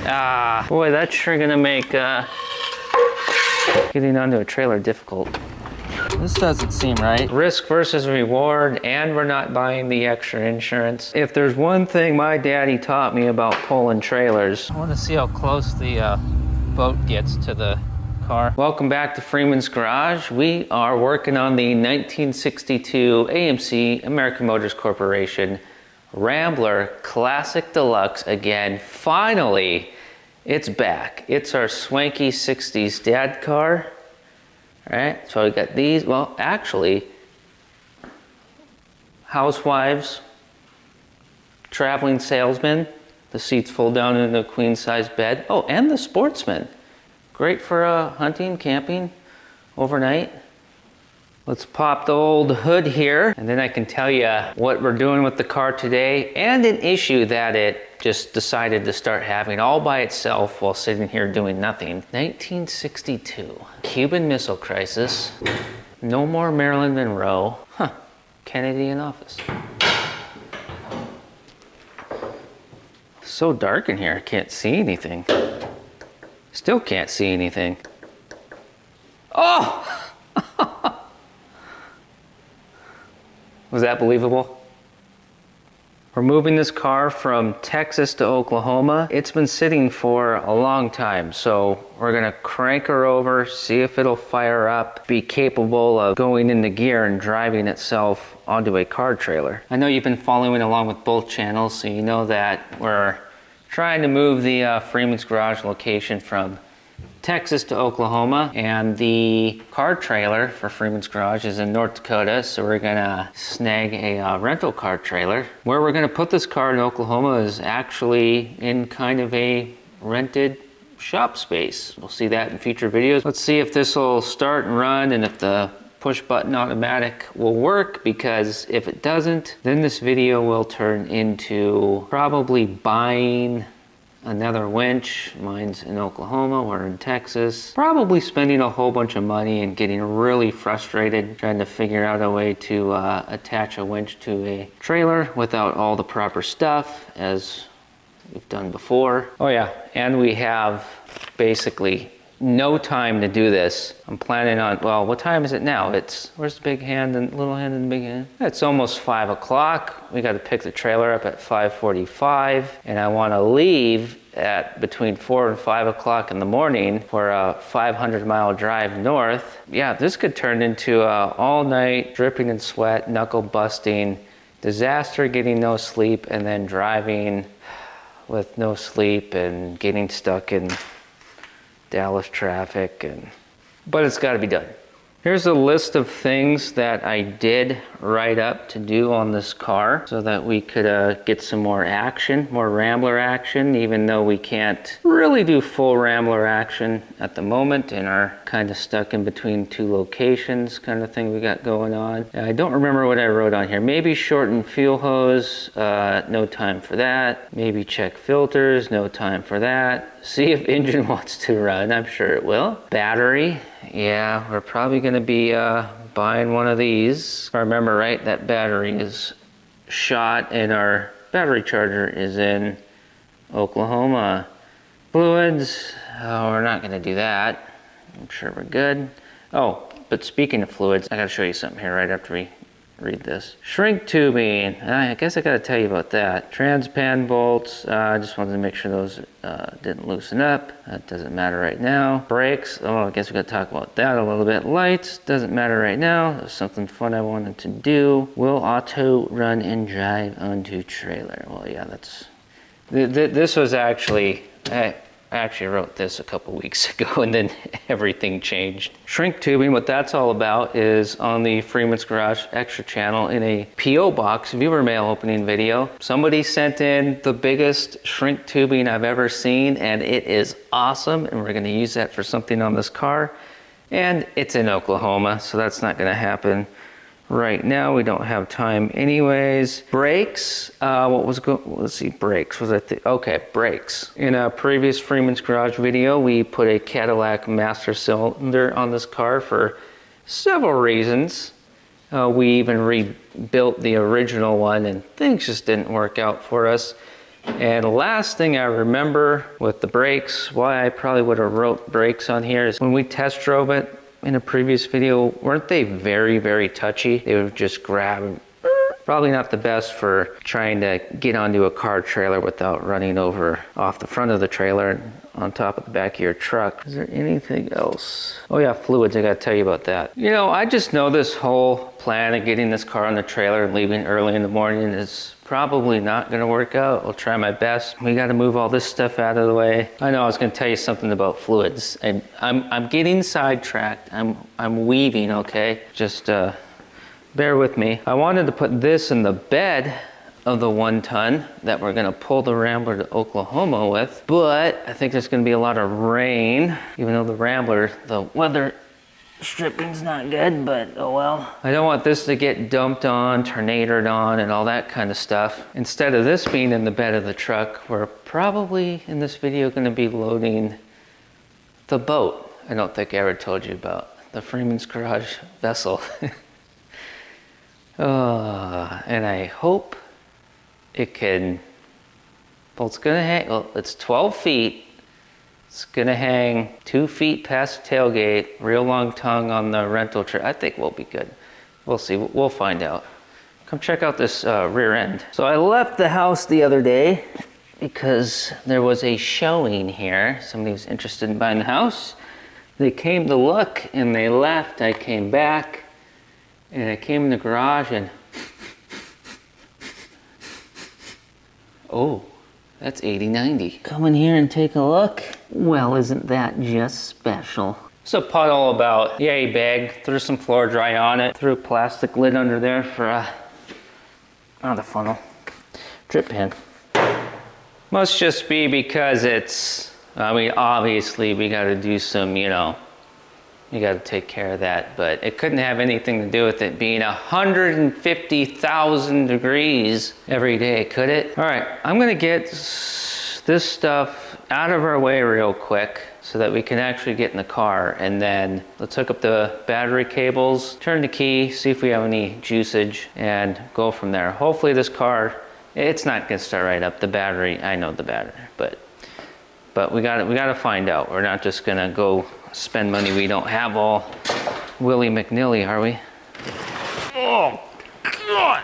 Ah, boy, that's sure gonna make getting onto a trailer difficult. This doesn't seem right. Risk versus reward, and we're not buying the extra insurance. If there's one thing my daddy taught me about pulling trailers, I want to see how close the boat gets to the car. Welcome back to Freeman's Garage. We are working on the 1962 AMC American Motors Corporation Rambler Classic Deluxe again. Finally, it's back. It's our swanky 60s dad car. All right, so we got these. Well, actually, housewives, traveling salesmen. The seats fold down into a queen-size bed. Oh, and the sportsman. Great for hunting, camping, overnight. Let's pop the old hood here, and then I can tell you what we're doing with the car today and an issue that it just decided to start having all by itself while sitting here doing nothing. 1962, Cuban Missile Crisis, no more Marilyn Monroe, Kennedy in office. So dark in here, I can't see anything. Still can't see anything. Oh! Was that believable? We're moving this car from Texas to Oklahoma. It's been sitting for a long time, so we're gonna crank her over, see if it'll fire up, be capable of going into gear and driving itself onto a car trailer. I know you've been following along with both channels, so you know that we're trying to move the Freeman's Garage location from Texas to Oklahoma, and the car trailer for Freeman's Garage is in North Dakota, so we're gonna snag a rental car trailer. Where we're gonna put this car in Oklahoma is actually in kind of a rented shop space. We'll see that in future videos. Let's see if this will start and run and if the push button automatic will work, because if it doesn't, then this video will turn into probably buying another winch. Mine's in Oklahoma, we're in Texas. Probably spending a whole bunch of money and getting really frustrated trying to figure out a way to attach a winch to a trailer without all the proper stuff, as we've done before. Oh yeah, and we have basically no time to do this. I'm planning on, well, what time is it now? Where's the big hand and little hand and the big hand? It's almost 5 o'clock. We got to pick the trailer up at 5:45, and I want to leave at between 4 and 5 o'clock in the morning for a 500-mile drive north. Yeah, this could turn into a all-night dripping in sweat, knuckle busting disaster, getting no sleep, and then driving with no sleep and getting stuck in Dallas traffic, but it's got to be done. Here's a list of things that I did write up to do on this car so that we could get some more action, more Rambler action, even though we can't really do full Rambler action at the moment and are kind of stuck in between two locations kind of thing we got going on. I don't remember what I wrote on here. Maybe shorten fuel hose, no time for that. Maybe check filters, no time for that. See if engine wants to run, I'm sure it will. Battery, yeah, we're probably gonna be buying one of these. If I remember right, that battery is shot and our battery charger is in Oklahoma. Fluids, oh, we're not gonna do that. I'm sure we're good. Oh, but speaking of fluids, I gotta show you something here right after we read this. Shrink tubing, I guess I gotta tell you about that. Transpan bolts, I just wanted to make sure those didn't loosen up. That doesn't matter right now. Brakes, oh, I guess we gotta talk about that a little bit. Lights, doesn't matter right now. There's something fun I wanted to do. Will auto run and drive onto trailer? Well, yeah, that's, this was actually, I actually wrote this a couple weeks ago and then everything changed. Shrink tubing, what that's all about is on the Freeman's Garage Extra channel in a P.O. box viewer mail opening video. Somebody sent in the biggest shrink tubing I've ever seen, and it is awesome, and we're gonna use that for something on this car. And it's in Oklahoma, so that's not gonna happen right now. We don't have time anyways. Brakes, let's see, brakes, okay, brakes. In a previous Freeman's Garage video, we put a Cadillac master cylinder on this car for several reasons. We even rebuilt the original one and things just didn't work out for us. And the last thing I remember with the brakes, why I probably would have wrote brakes on here, is when we test drove it in a previous video, weren't they very, very touchy? They would just grab and probably not the best for trying to get onto a car trailer without running over off the front of the trailer and on top of the back of your truck. Is there anything else? Oh yeah, fluids, I gotta tell you about that. You know, I just know this whole plan of getting this car on the trailer and leaving early in the morning is probably not gonna work out. I'll try my best. We gotta move all this stuff out of the way. I know I was gonna tell you something about fluids. I'm getting sidetracked. I'm weaving, okay? Just bear with me. I wanted to put this in the bed of the 1-ton that we're gonna pull the Rambler to Oklahoma with, but I think there's gonna be a lot of rain, even though the Rambler, the weather stripping's not good, but oh well. I don't want this to get dumped on, tornadoed on, and all that kind of stuff. Instead of this being in the bed of the truck, we're probably in this video gonna be loading the boat. I don't think I ever told you about the Freeman's Garage vessel. And I hope it can, well, it's gonna hang, well, it's 12 feet. It's gonna hang 2 feet past the tailgate, real long tongue on the rental trailer. I think we'll be good. We'll see, we'll find out. Come check out this rear end. So I left the house the other day because there was a showing here. Somebody was interested in buying the house. They came to look and they left. I came back and I came in the garage and oh, that's 80/90. Come in here and take a look. Well, isn't that just special? What's a puddle about? Yay bag. Threw some floor dry on it. Threw a plastic lid under there for not a funnel. Drip pan. Must just be because it's, I mean, obviously we gotta do some, you know, you gotta take care of that, but it couldn't have anything to do with it being 150,000 degrees every day, could it? All right, I'm gonna get this stuff out of our way real quick so that we can actually get in the car, and then let's hook up the battery cables, turn the key, see if we have any juicage, and go from there. Hopefully this car, it's not gonna start right up. The battery, I know the battery, but we gotta find out. We're not just gonna go spend money we don't have all Willy McNilly, are we? Oh, God!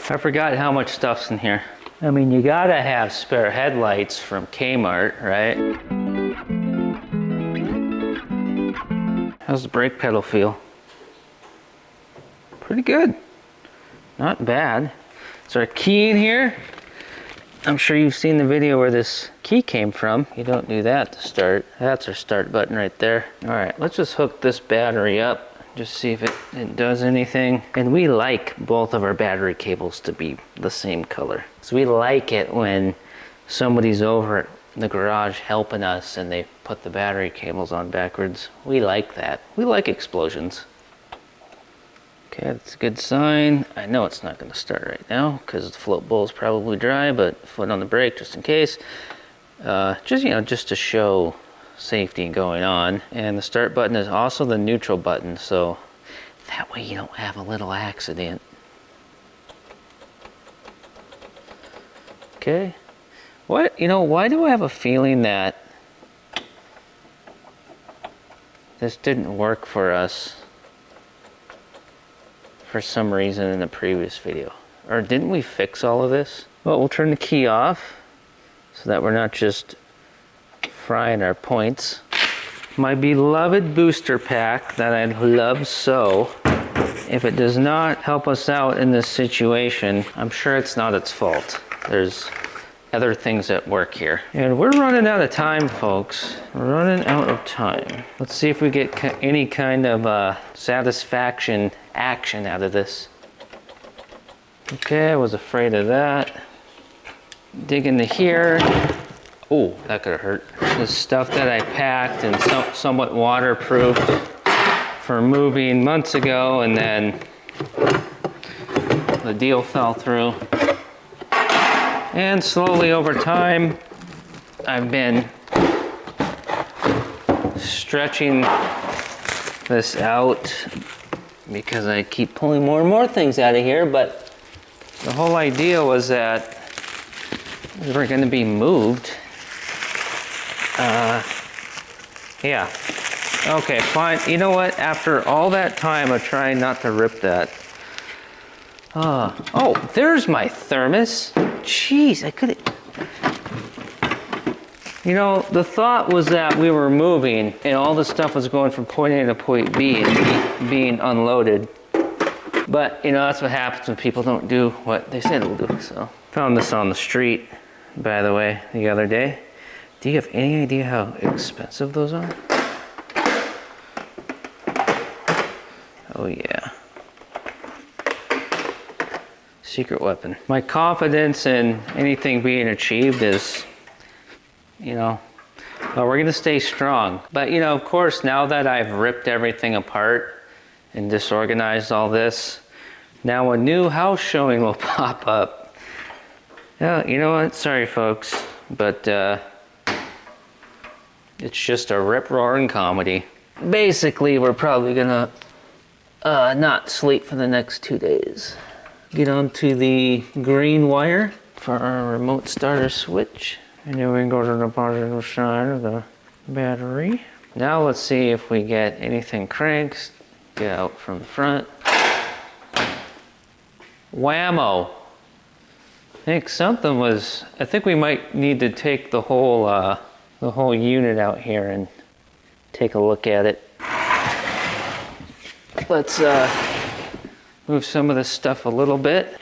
I forgot how much stuff's in here. I mean, you gotta have spare headlights from Kmart, right? How's the brake pedal feel? Pretty good. Not bad. Is there a key in here? I'm sure you've seen the video where this key came from. You don't do that to start. That's our start button right there. All right, let's just hook this battery up. Just see if it does anything. And we like both of our battery cables to be the same color. So we like it when somebody's over at the garage helping us and they put the battery cables on backwards. We like that. We like explosions. Okay, that's a good sign. I know it's not gonna start right now because the float bowl is probably dry, but foot on the brake just in case. Just, you know, just to show safety going on. And the start button is also the neutral button, so that way you don't have a little accident. Okay. What, you know, why do I have a feeling that this didn't work for us for some reason in the previous video? Or didn't we fix all of this? Well, we'll turn the key off so that we're not just frying our points. My beloved booster pack that I love so, if it does not help us out in this situation, I'm sure it's not its fault. There's other things at work here. And we're running out of time, folks. We're running out of time. Let's see if we get any kind of satisfaction action out of this. Okay, I was afraid of that. Dig into here. Oh, that could have hurt. This stuff that I packed and somewhat waterproofed for moving months ago, and then the deal fell through. And slowly over time, I've been stretching this out because I keep pulling more and more things out of here, but the whole idea was that we're going to be moved. Yeah. Okay, fine. You know what? After all that time of trying not to rip that. Oh, there's my thermos. Jeez, I could've... You know, the thought was that we were moving and all the stuff was going from point A to point B and being unloaded. But, you know, that's what happens when people don't do what they said they'll do, so. Found this on the street, by the way, the other day. Do you have any idea how expensive those are? Oh yeah. Secret weapon. My confidence in anything being achieved is, you know, well, we're gonna stay strong. But you know, of course, now that I've ripped everything apart and disorganized all this, now a new house showing will pop up. Yeah, you know what? Sorry folks, but it's just a rip-roaring comedy. Basically, we're probably gonna not sleep for the next 2 days. Get onto the green wire for our remote starter switch. And then we can go to the positive side of the battery. Now let's see if we get anything cranked. Get out from the front. Whammo! I think we might need to take the whole unit out here and take a look at it. Let's move some of this stuff a little bit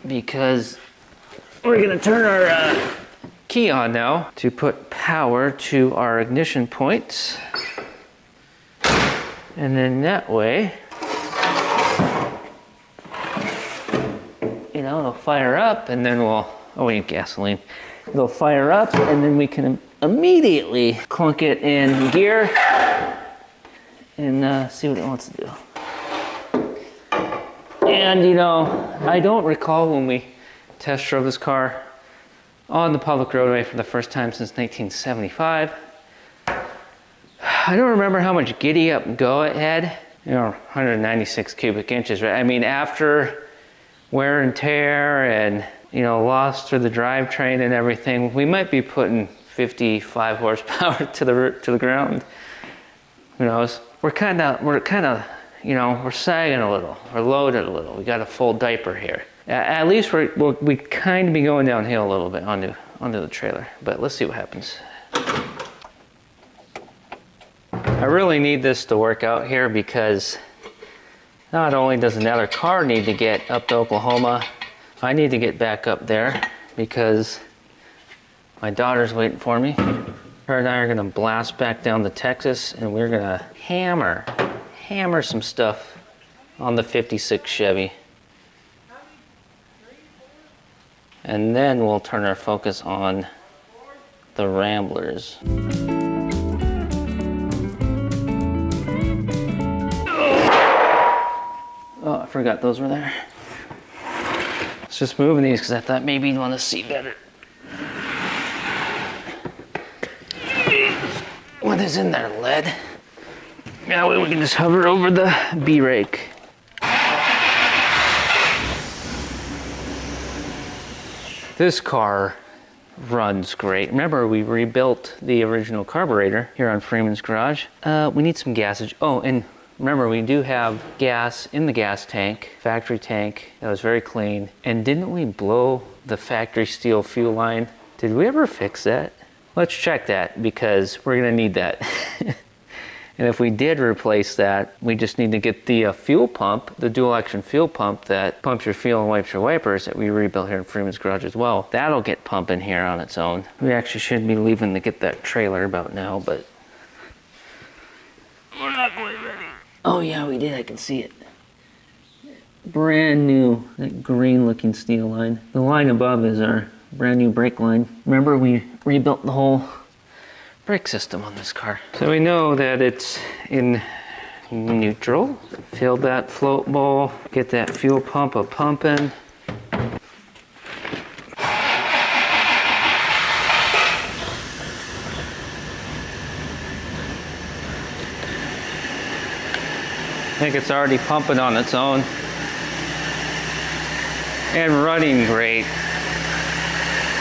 because we're gonna turn our key on now to put power to our ignition points. And then that way, you know, it'll fire up and then we need gasoline. It'll fire up and then we can immediately clunk it in gear and see what it wants to do. And you know, I don't recall when we test drove this car on the public roadway for the first time since 1975. I don't remember how much giddy up go it had. You know, 196 cubic inches, right? I mean, after wear and tear and, you know, loss through the drivetrain and everything, we might be putting 55 horsepower to the ground. Who knows? We're kind of, you know, we're sagging a little. We're loaded a little. We got a full diaper here. At least we kind of be going downhill a little bit onto the trailer. But let's see what happens. I really need this to work out here because not only does another car need to get up to Oklahoma, I need to get back up there because my daughter's waiting for me. Her and I are gonna blast back down to Texas and we're gonna hammer some stuff on the 56 Chevy. And then we'll turn our focus on the Ramblers. Oh, I forgot those were there. Let's just move these because I thought maybe you'd want to see better. What is in there, lead? That way we can just hover over the B-rake. This car runs great. Remember, we rebuilt the original carburetor here on Freeman's garage. We need some gasage. Oh, and remember, we do have gas in the gas tank, factory tank. That was very clean. And didn't we blow the factory steel fuel line? Did we ever fix that? Let's check that because we're gonna need that. And if we did replace that, we just need to get the fuel pump, the dual action fuel pump that pumps your fuel and wipes your wipers that we rebuilt here in Freeman's garage as well. That'll get pumping here on its own. We actually should be leaving to get that trailer about now, but we're not quite ready. Oh yeah, we did, I can see it. Brand new, that green looking steel line. The line above is our brand new brake line. Remember, we rebuilt the whole brake system on this car. So we know that it's in neutral. Fill that float bowl, get that fuel pump a pumping. think it's already pumping on its own and running great.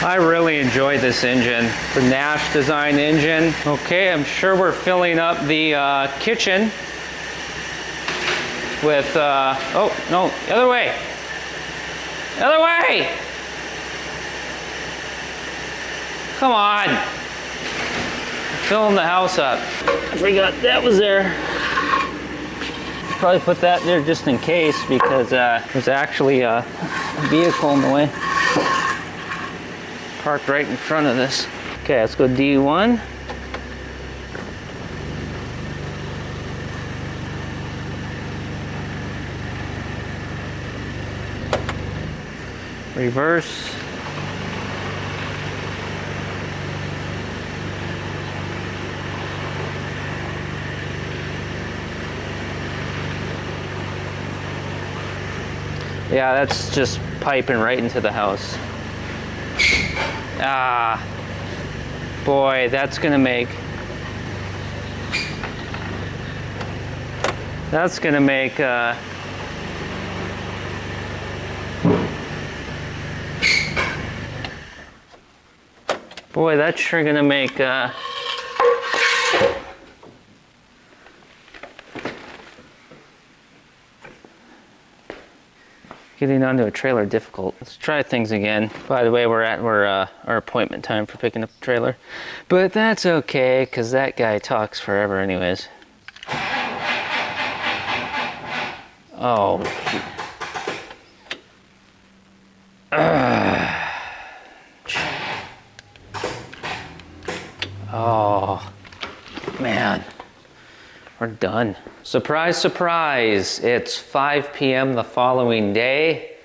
I really enjoy this engine. The Nash design engine. Okay, I'm sure we're filling up the kitchen with, oh, no, the other way. The other way! Come on! Filling the house up. I forgot that was there. Probably put that there just in case because there's actually a vehicle in the way. Parked right in front of this. Okay, let's go D1. Reverse. Yeah, that's just piping right into the house. Ah, boy, that's gonna make boy, that's sure gonna make getting onto a trailer difficult. Let's try things again. By the way, we're at our appointment time for picking up the trailer. But that's okay, because that guy talks forever anyways. Oh. Oh, man. We're done. Surprise, surprise. It's 5 p.m. the following day.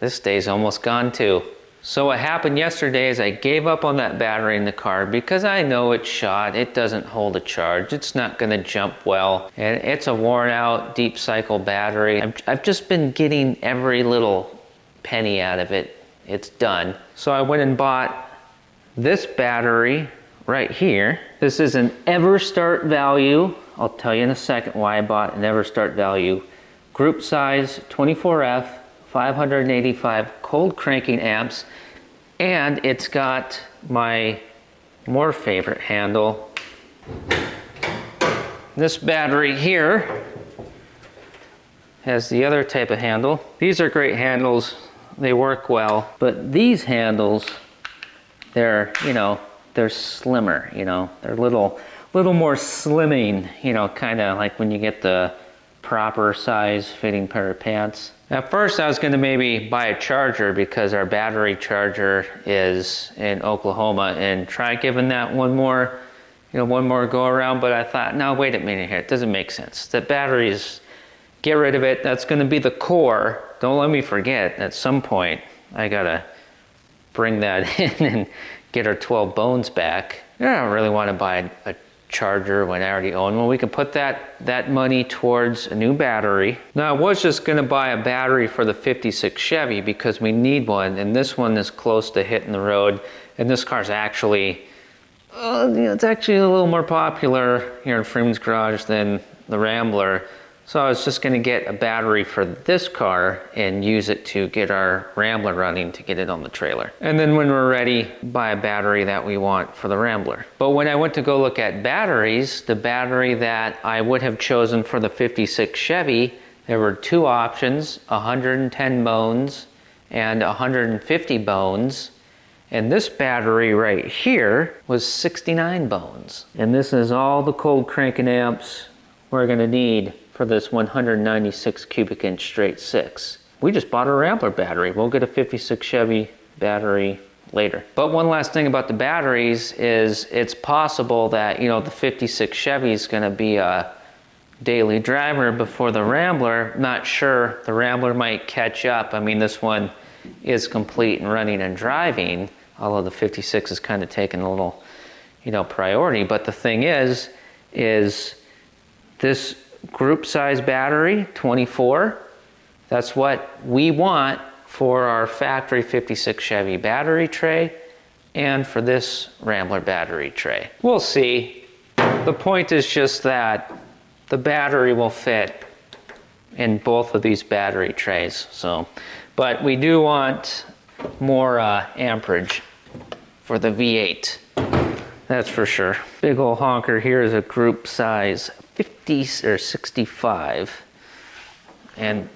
This day's almost gone too. So what happened yesterday is I gave up on that battery in the car because I know it's shot. It doesn't hold a charge. It's not gonna jump well. And it's a worn out deep cycle battery. I've just been getting every little penny out of it. It's done. So I went and bought this battery right here. This is an EverStart value. I'll tell you in a second why I bought an EverStart value. Group size 24F, 585 cold cranking amps, and it's got my more favorite handle. This battery here has the other type of handle. These are great handles. They work well, but these handles, they're, you know, they're slimmer, you know, they're little more slimming, you know, kind of like when you get the proper size fitting pair of pants. At first I was going to maybe buy a charger because our battery charger is in Oklahoma and try giving that one more go around, but I thought, no, wait a minute here, it doesn't make sense. The batteries, get rid of it, that's going to be the core. Don't let me forget, at some point I gotta bring that in and get our 12 bones back. I don't really want to buy a charger when I already own one. We can put that money towards a new battery. Now I was just going to buy a battery for the 56 Chevy because we need one, and this one is close to hitting the road, and this car's actually, it's actually a little more popular here in Freeman's garage than the Rambler. So I was just going to get a battery for this car and use it to get our Rambler running to get it on the trailer. And then when we're ready, buy a battery that we want for the Rambler. But when I went to go look at batteries, the battery that I would have chosen for the 56 Chevy, there were two options, 110 bones and 150 bones. And this battery right here was 69 bones. And this is all the cold cranking amps we're going to need for this 196 cubic inch straight 6. We just bought a Rambler battery. We'll get a 56 Chevy battery later. But one last thing about the batteries is it's possible that, you know, the 56 Chevy is going to be a daily driver before the Rambler. Not sure. The Rambler might catch up. I mean, this one is complete and running and driving, although the 56 is kind of taking a little, you know, priority. But the thing is this group size battery, 24, that's what we want for our factory 56 Chevy battery tray and for this Rambler battery tray. We'll see. The point is just that the battery will fit in both of these battery trays. So, but we do want more amperage for the V8. That's for sure. Big old honker here is a group size 50 or 65. And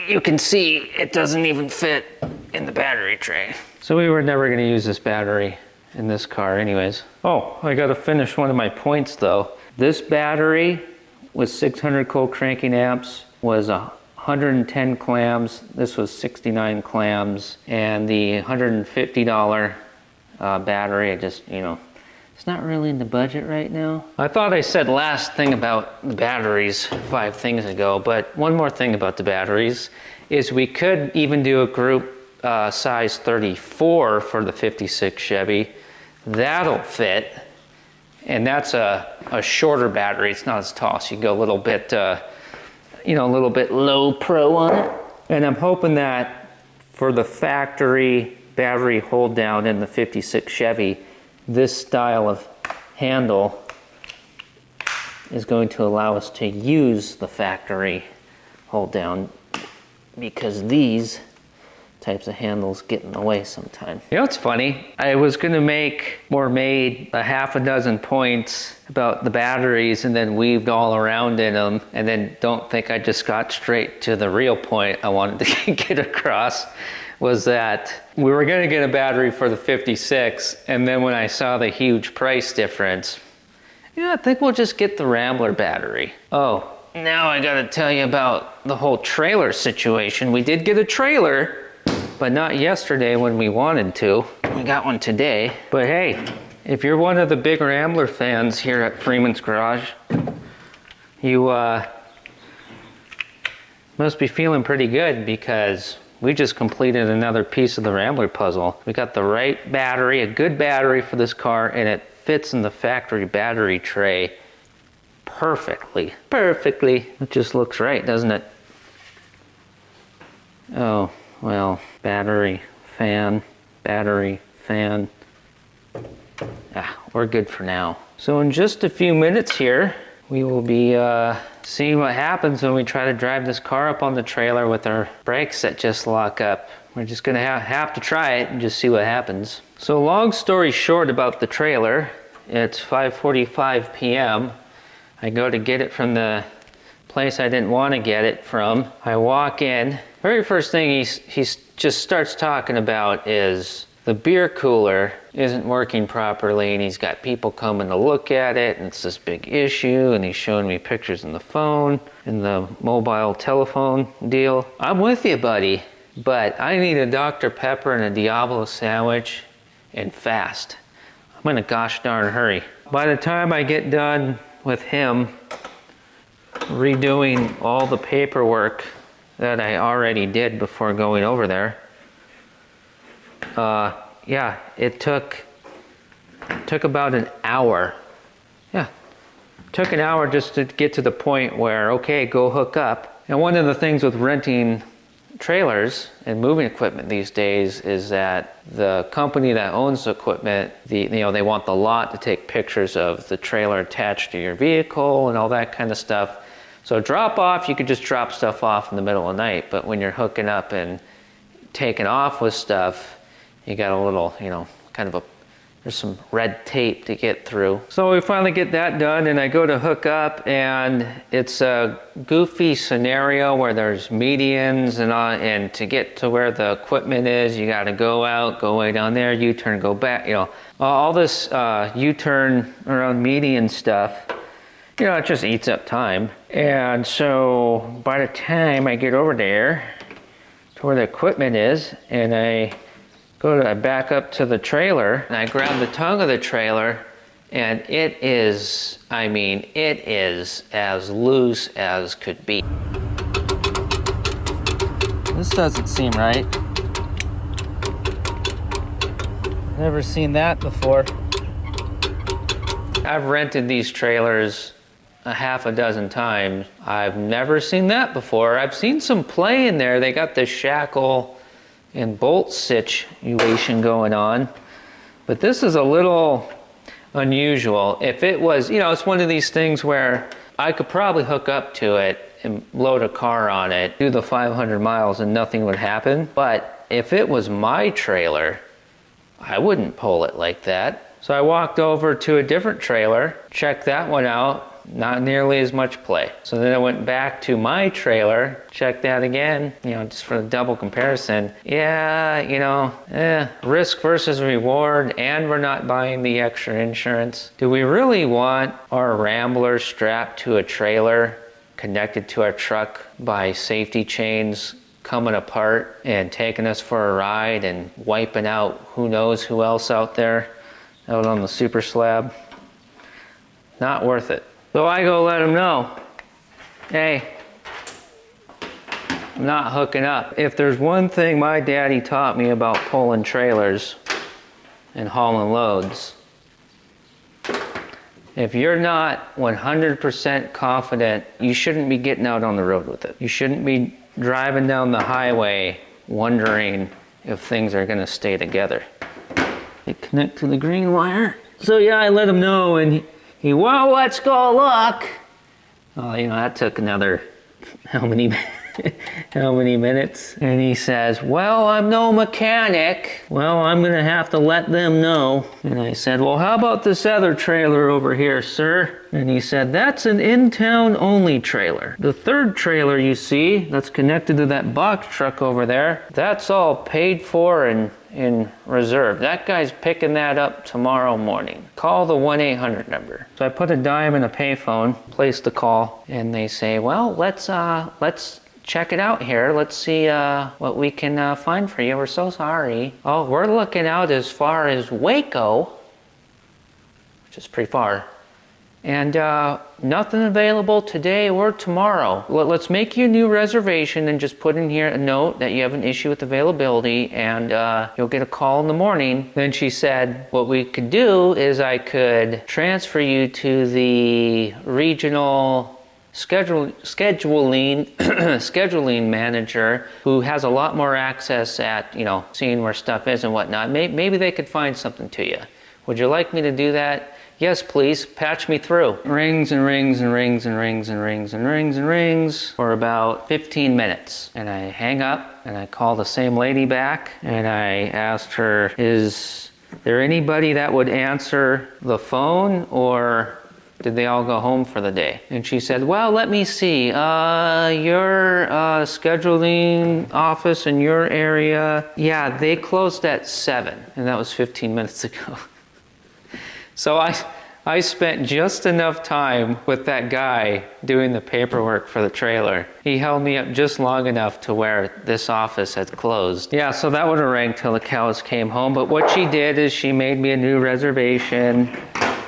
you can see it doesn't even fit in the battery tray. So we were never gonna use this battery in this car anyways. Oh, I gotta finish one of my points though. This battery with 600 cold cranking amps was 110 clams. This was 69 clams. And the $150 battery, I just, you know, it's not really in the budget right now. I thought I said last thing about the batteries 5 things ago, but one more thing about the batteries is we could even do a group size 34 for the 56 Chevy. That'll fit. And that's a shorter battery. It's not as tall, so you go a little bit, you know, a little bit low pro on it. And I'm hoping that for the factory battery hold down in the 56 Chevy, this style of handle is going to allow us to use the factory hold down, because these types of handles get in the way sometimes. You know, it's funny. I was gonna made a half a dozen points about the batteries and then weaved all around in them, and then don't think I just got straight to the real point I wanted to get across, was that we were gonna get a battery for the 56, and then when I saw the huge price difference, yeah, I think we'll just get the Rambler battery. Oh, now I gotta tell you about the whole trailer situation. We did get a trailer, but not yesterday when we wanted to. We got one today. But hey, if you're one of the big Rambler fans here at Freeman's Garage, you must be feeling pretty good, because we just completed another piece of the Rambler puzzle. We got the right battery, a good battery for this car, and it fits in the factory battery tray perfectly. Perfectly. It just looks right, doesn't it? Oh, well, battery, fan. Ah, we're good for now. So in just a few minutes here, we will be seeing what happens when we try to drive this car up on the trailer with our brakes that just lock up. We're just gonna have to try it and just see what happens. So long story short about the trailer, it's 5:45 p.m. I go to get it from the place I didn't want to get it from. I walk in. Very first thing he just starts talking about is the beer cooler isn't working properly, and he's got people coming to look at it, and it's this big issue, and he's showing me pictures on the phone, in the mobile telephone deal. I'm with you, buddy, but I need a Dr. Pepper and a Diablo sandwich, and fast. I'm in a gosh darn hurry. By the time I get done with him redoing all the paperwork that I already did before going over there, yeah, it took about an hour. Yeah, took an hour just to get to the point where, okay, go hook up. And one of the things with renting trailers and moving equipment these days is that the company that owns the equipment, they want the lot to take pictures of the trailer attached to your vehicle and all that kind of stuff. So drop off, you could just drop stuff off in the middle of the night, but when you're hooking up and taking off with stuff, you got a little, there's some red tape to get through. So we finally get that done, and I go to hook up, and it's a goofy scenario where there's medians and to get to where the equipment is, you got to go out, go way down there, U-turn, go back, all this U-turn around median stuff. It just eats up time. And so by the time I get over there to where the equipment is, and I back up to the trailer, and I grab the tongue of the trailer, and it is as loose as could be. This doesn't seem right. Never seen that before. I've rented these trailers a half a dozen times. I've never seen that before. I've seen some play in there. They got this shackle and bolt situation going on, but this is a little unusual. If it was, it's one of these things where I could probably hook up to it and load a car on it, do the 500 miles and nothing would happen. But if it was my trailer, I wouldn't pull it like that. So I walked over to a different trailer, checked that one out, not nearly as much play. So then I went back to my trailer, checked that again, just for the double comparison. Yeah, risk versus reward, and we're not buying the extra insurance. Do we really want our Rambler strapped to a trailer, connected to our truck by safety chains, coming apart and taking us for a ride and wiping out who knows who else out there, out on the super slab? Not worth it. So I go let them know, hey, I'm not hooking up. If there's one thing my daddy taught me about pulling trailers and hauling loads, if you're not 100% confident, you shouldn't be getting out on the road with it. You shouldn't be driving down the highway wondering if things are gonna stay together. They connect to the green wire. So yeah, I let him know, and well, let's go look. Oh, that took another, how many minutes? And he says, well, I'm no mechanic. Well, I'm gonna have to let them know. And I said, well, how about this other trailer over here, sir? And he said, that's an in-town only trailer. The third trailer you see that's connected to that box truck over there, that's all paid for and in reserve. That guy's picking that up tomorrow morning. Call the 1-800 number. So I put a dime in a payphone, place the call, and they say, well, let's check it out here. Let's see what we can find for you. We're so sorry. Oh, we're looking out as far as Waco, which is pretty far. And nothing available today or tomorrow. Let's make you a new reservation and just put in here a note that you have an issue with availability, and you'll get a call in the morning. Then she said, what we could do is I could transfer you to the regional scheduling manager, who has a lot more access at, seeing where stuff is and whatnot. Maybe they could find something to you. Would you like me to do that? Yes, please, patch me through. Rings and rings and rings and rings and rings and rings and rings for about 15 minutes. And I hang up and I call the same lady back and I asked her, is there anybody that would answer the phone, or did they all go home for the day? And she said, well, let me see. Your scheduling office in your area, yeah, they closed at 7. And that was 15 minutes ago. So I spent just enough time with that guy doing the paperwork for the trailer. He held me up just long enough to where this office had closed. Yeah, so that would have rang till the cows came home. But what she did is she made me a new reservation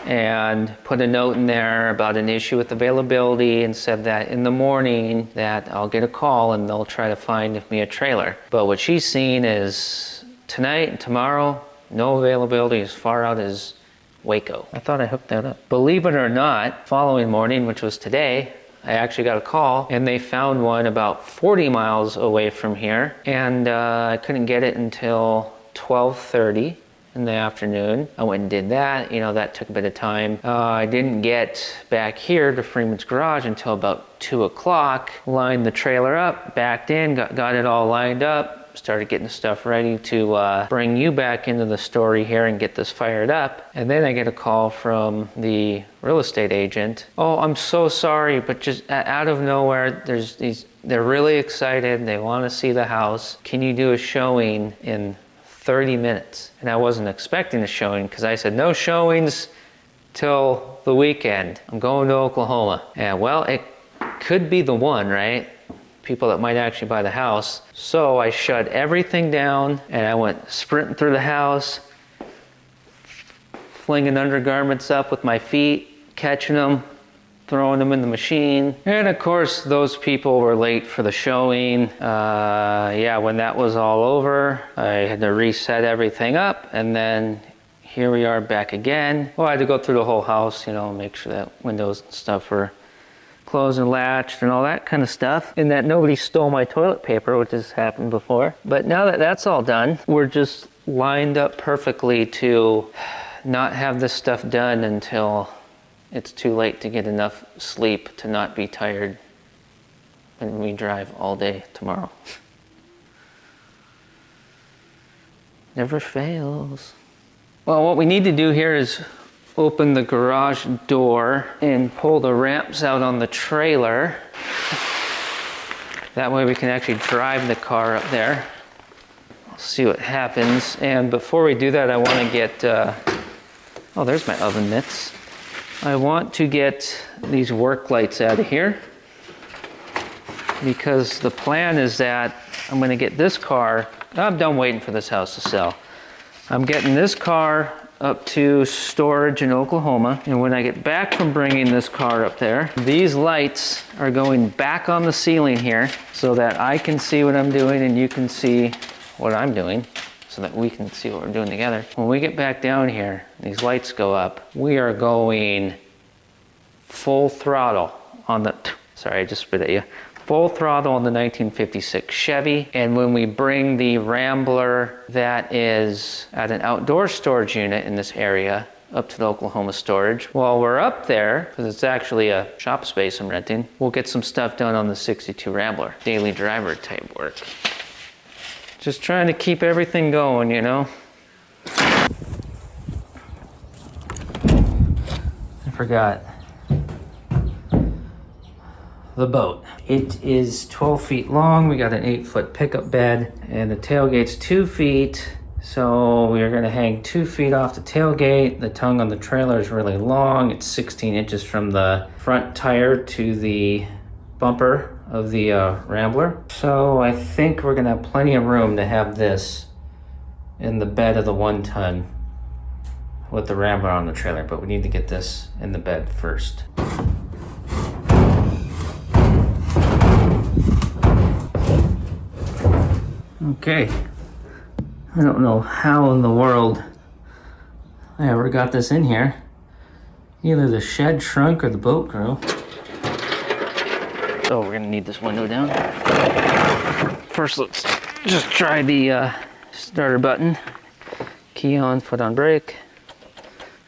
and put a note in there about an issue with availability, and said that in the morning that I'll get a call and they'll try to find me a trailer. But what she's seen is tonight and tomorrow, no availability as far out as Waco. I thought I hooked that up. Believe it or not, following morning, which was today, I actually got a call and they found one about 40 miles away from here, and I couldn't get it until 12:30 in the afternoon. I went and did that. That took a bit of time. I didn't get back here to Freeman's garage until about 2 o'clock. Lined the trailer up, backed in, got it all lined up, started getting stuff ready to bring you back into the story here and get this fired up. And then I get a call from the real estate agent. Oh, I'm so sorry, but just out of nowhere, they're really excited. They want to see the house. Can you do a showing in 30 minutes? And I wasn't expecting a showing, because I said no showings till the weekend. I'm going to Oklahoma. And well, it could be the one, right? People that might actually buy the house. So I shut everything down and I went sprinting through the house, flinging undergarments up with my feet, catching them, throwing them in the machine. And of course, those people were late for the showing. When that was all over, I had to reset everything up, and then here we are back again. Well, I had to go through the whole house, make sure that windows and stuff were closed and latched and all that kind of stuff, and that nobody stole my toilet paper, which has happened before. But now that that's all done, we're just lined up perfectly to not have this stuff done until it's too late to get enough sleep to not be tired and we drive all day tomorrow. Never fails. Well, what we need to do here is open the garage door and pull the ramps out on the trailer. That way we can actually drive the car up there. I'll see what happens. And before we do that, I want to get, oh, there's my oven mitts. I want to get these work lights out of here, because the plan is that I'm going to get this car, I'm done waiting for this house to sell. I'm getting this car up to storage in Oklahoma, and when I get back from bringing this car up there, these lights are going back on the ceiling here so that I can see what I'm doing and you can see what I'm doing, so that we can see what we're doing together. When we get back down here, these lights go up, we are going full throttle on the, sorry, I just spit at you. Full throttle on the 1956 Chevy. And when we bring the Rambler that is at an outdoor storage unit in this area up to the Oklahoma storage, while we're up there, because it's actually a shop space I'm renting, we'll get some stuff done on the 62 Rambler. Daily driver type work. Just trying to keep everything going, you know? I forgot. The boat. It is 12 feet long. We got an 8-foot pickup bed, and the tailgate's 2 feet. So we're gonna hang 2 feet off the tailgate. The tongue on the trailer is really long. It's 16 inches from the front tire to the bumper of the Rambler. So I think we're gonna have plenty of room to have this in the bed of the 1-ton with the Rambler on the trailer, but we need to get this in the bed first. Okay, I don't know how in the world I ever got this in here. Either the shed shrunk or the boat grew. So we're gonna need this window down. First, let's just try the starter button. Key on, foot on brake.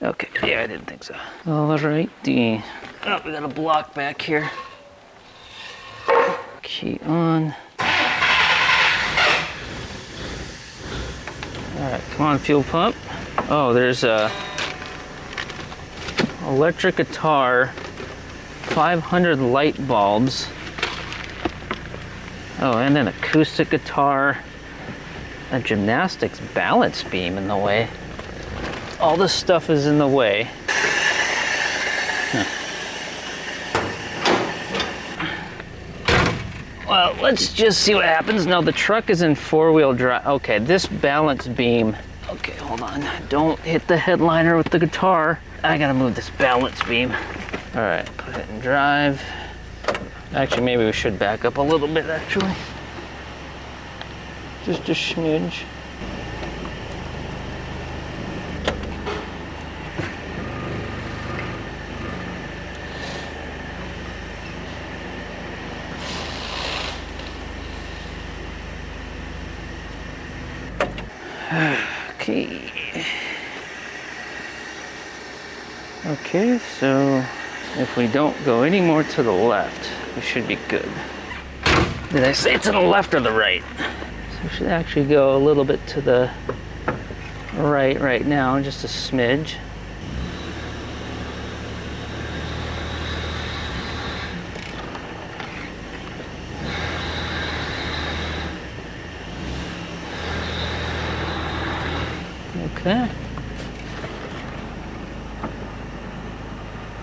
Okay, yeah, I didn't think so. All right, oh, we got a block back here. Key on. All right, come on, fuel pump. Oh, there's a electric guitar, 500 light bulbs. Oh, and an acoustic guitar, a gymnastics balance beam in the way. All this stuff is in the way. Well, let's just see what happens. Now the truck is in 4-wheel drive. Okay, this balance beam. Okay, hold on. Don't hit the headliner with the guitar. I gotta move this balance beam. All right, put it in drive. Actually, maybe we should back up a little bit, actually. Just a smidge. Okay. Okay, so if we don't go any more to the left, we should be good. Did I say to the left or the right? So we should actually go a little bit to the right now, just a smidge. Okay.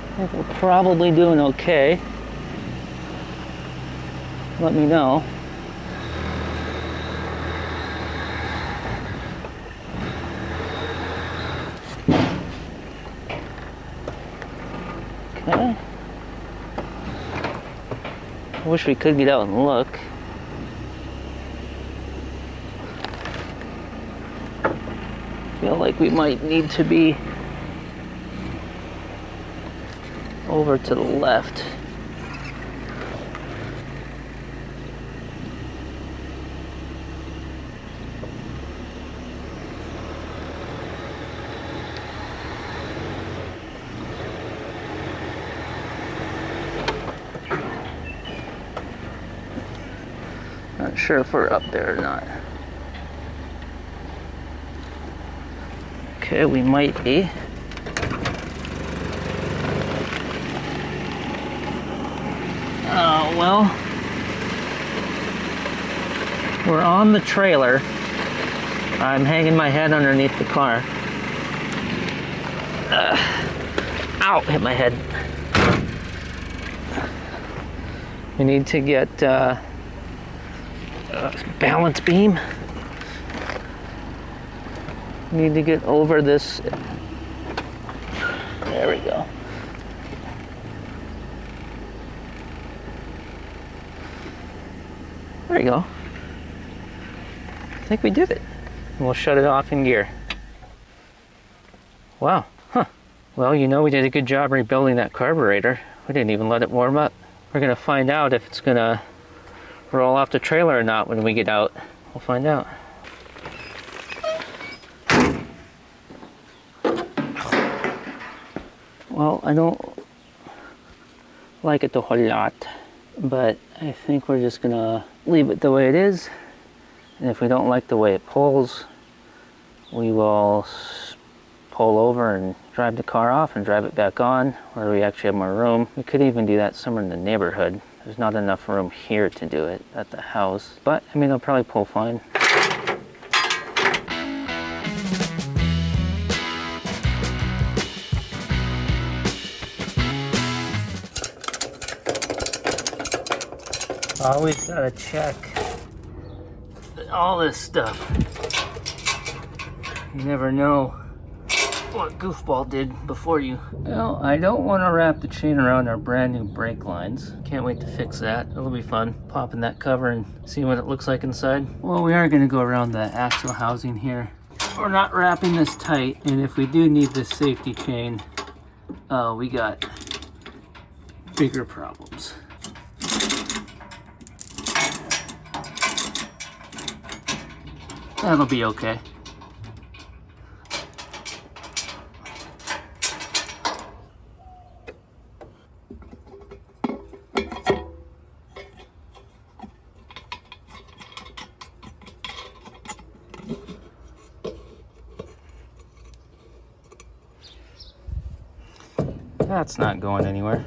I think we're probably doing okay. Let me know. Okay. I wish we could get out and look. Feel like we might need to be over to the left. sure if we're up there or not. Okay, we might be. Oh, well, we're on the trailer. I'm hanging my head underneath the car. Ow, hit my head. We need to get balance beam. We need to get over this. There we go. There you go. I think we did it. We'll shut it off in gear. Wow. Huh. Well, you know, we did a good job rebuilding that carburetor. We didn't even let it warm up. We're gonna find out if it's gonna roll off the trailer or not when we get out. We'll find out. Well, I don't like it a whole lot, but I think we're just gonna leave it the way it is. And if we don't like the way it pulls, we will pull over and drive the car off and drive it back on, where we actually have more room. We could even do that somewhere in the neighborhood. There's not enough room here to do it at the house, but I mean, it'll probably pull fine. Always gotta check all this stuff. You never know what goofball did before you. Well, I don't want to wrap the chain around our brand new brake lines. Can't wait to fix that. It'll be fun, popping that cover and seeing what it looks like inside. Well, we are going to go around the axle housing here. We're not wrapping this tight, and if we do need this safety chain, we got bigger problems. That'll be okay. That's not going anywhere.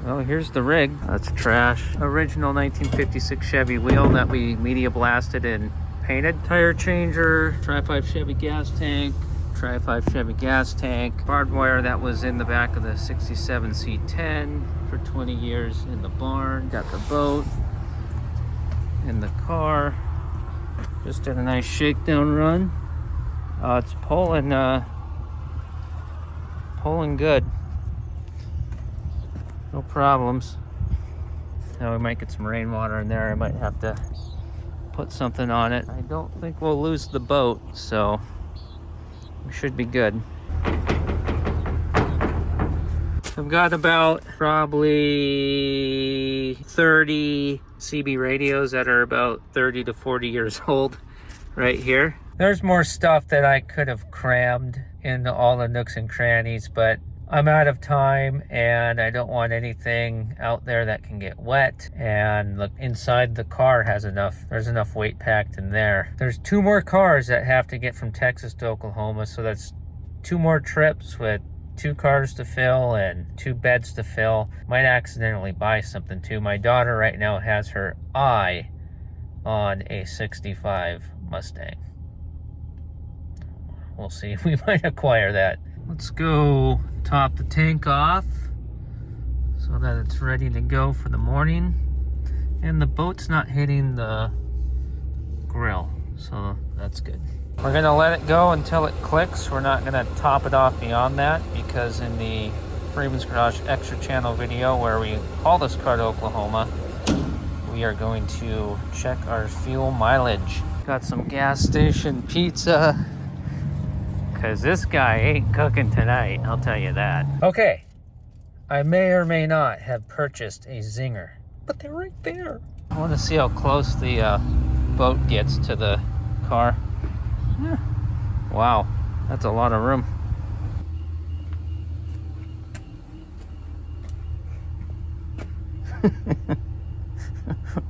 Oh, here's the rig. That's trash. Original 1956 Chevy wheel that we media blasted and painted. Tire changer, Tri-5 Chevy gas tank, Tri-5 Chevy gas tank. Barbed wire that was in the back of the 67 C10 for 20 years in the barn. Got the boat in the car. Just did a nice shakedown run. It's pulling good. No problems. Now we might get some rainwater in there. I might have to put something on it. I don't think we'll lose the boat, so we should be good. I've got about probably 30 CB radios that are about 30 to 40 years old right here. There's more stuff that I could have crammed into all the nooks and crannies, but I'm out of time and I don't want anything out there that can get wet. And look, inside the car there's enough weight packed in there. There's 2 more cars that have to get from Texas to Oklahoma, so that's 2 more trips with 2 cars to fill and 2 beds to fill. Might accidentally buy something too. My daughter right now has her eye on a 65 Mustang. We'll see if we might acquire that. Let's go top the tank off so that it's ready to go for the morning. And the boat's not hitting the grill, so that's good. We're gonna let it go until it clicks. We're not gonna top it off beyond that, because in the Freeman's Garage Extra Channel video where we haul this car to Oklahoma, we are going to check our fuel mileage. Got some gas station pizza, because this guy ain't cooking tonight, I'll tell you that. Okay, I may or may not have purchased a Zinger, but they're right there. I want to see how close the boat gets to the car. Yeah. Wow, that's a lot of room.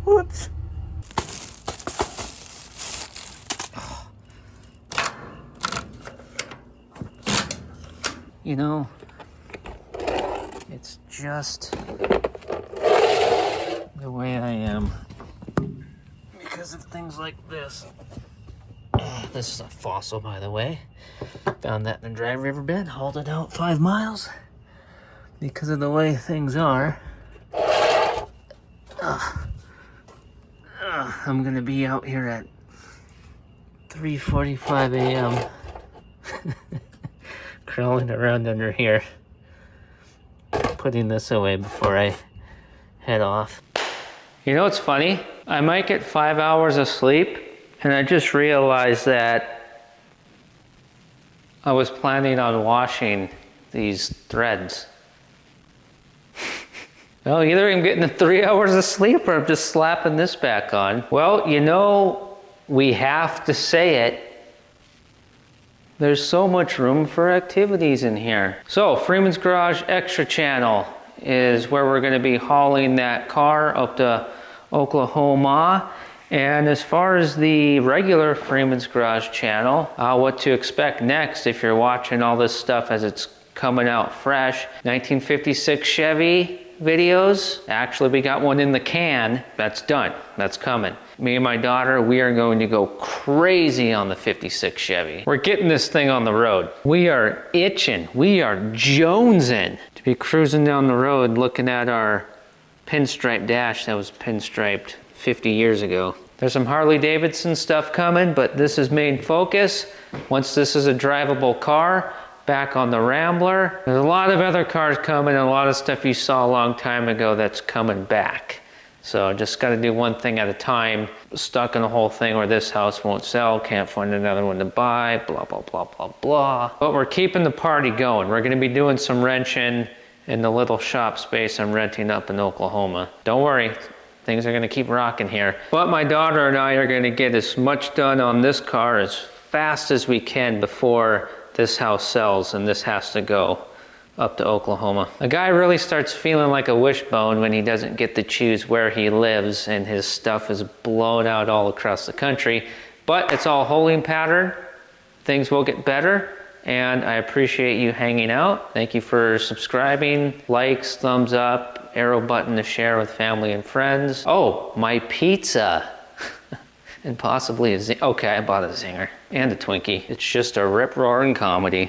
Whoops. You know, it's just the way I am because of things like this. This is a fossil, by the way. Found that in the dry riverbed, hauled it out 5 miles. Because of the way things are, I'm gonna be out here at 3:45 a.m. crawling around under here, putting this away before I head off. You know what's funny? I might get 5 hours of sleep, and I just realized that I was planning on washing these threads. Well, either I'm getting the 3 hours of sleep or I'm just slapping this back on. Well, you know, we have to say it. There's so much room for activities in here. So, Freeman's Garage Extra Channel is where we're gonna be hauling that car up to Oklahoma. And as far as the regular Freeman's Garage channel, what to expect next if you're watching all this stuff as it's coming out fresh. 1956 Chevy videos. Actually, we got one in the can. That's done. That's coming. Me and my daughter, we are going to go crazy on the 56 Chevy. We're getting this thing on the road. We are itching. We are jonesing to be cruising down the road looking at our pinstripe dash that was pinstriped 50 years ago. There's some Harley Davidson stuff coming, but this is main focus. Once this is a drivable car, back on the Rambler. There's a lot of other cars coming and a lot of stuff you saw a long time ago that's coming back. So just got to do one thing at a time. Stuck in the whole thing where this house won't sell, can't find another one to buy, blah, blah, blah, blah, blah. But we're keeping the party going. We're going to be doing some wrenching in the little shop space I'm renting up in Oklahoma. Don't worry, things are going to keep rocking here. But my daughter and I are going to get as much done on this car as fast as we can before this house sells, and this has to go up to Oklahoma. A guy really starts feeling like a wishbone when he doesn't get to choose where he lives and his stuff is blown out all across the country. But it's all holding pattern. Things will get better, and I appreciate you hanging out. Thank you for subscribing, likes, thumbs up, arrow button to share with family and friends. Oh, my pizza. And possibly a zinger. Okay, I bought a zinger and a Twinkie. It's just a rip-roaring comedy.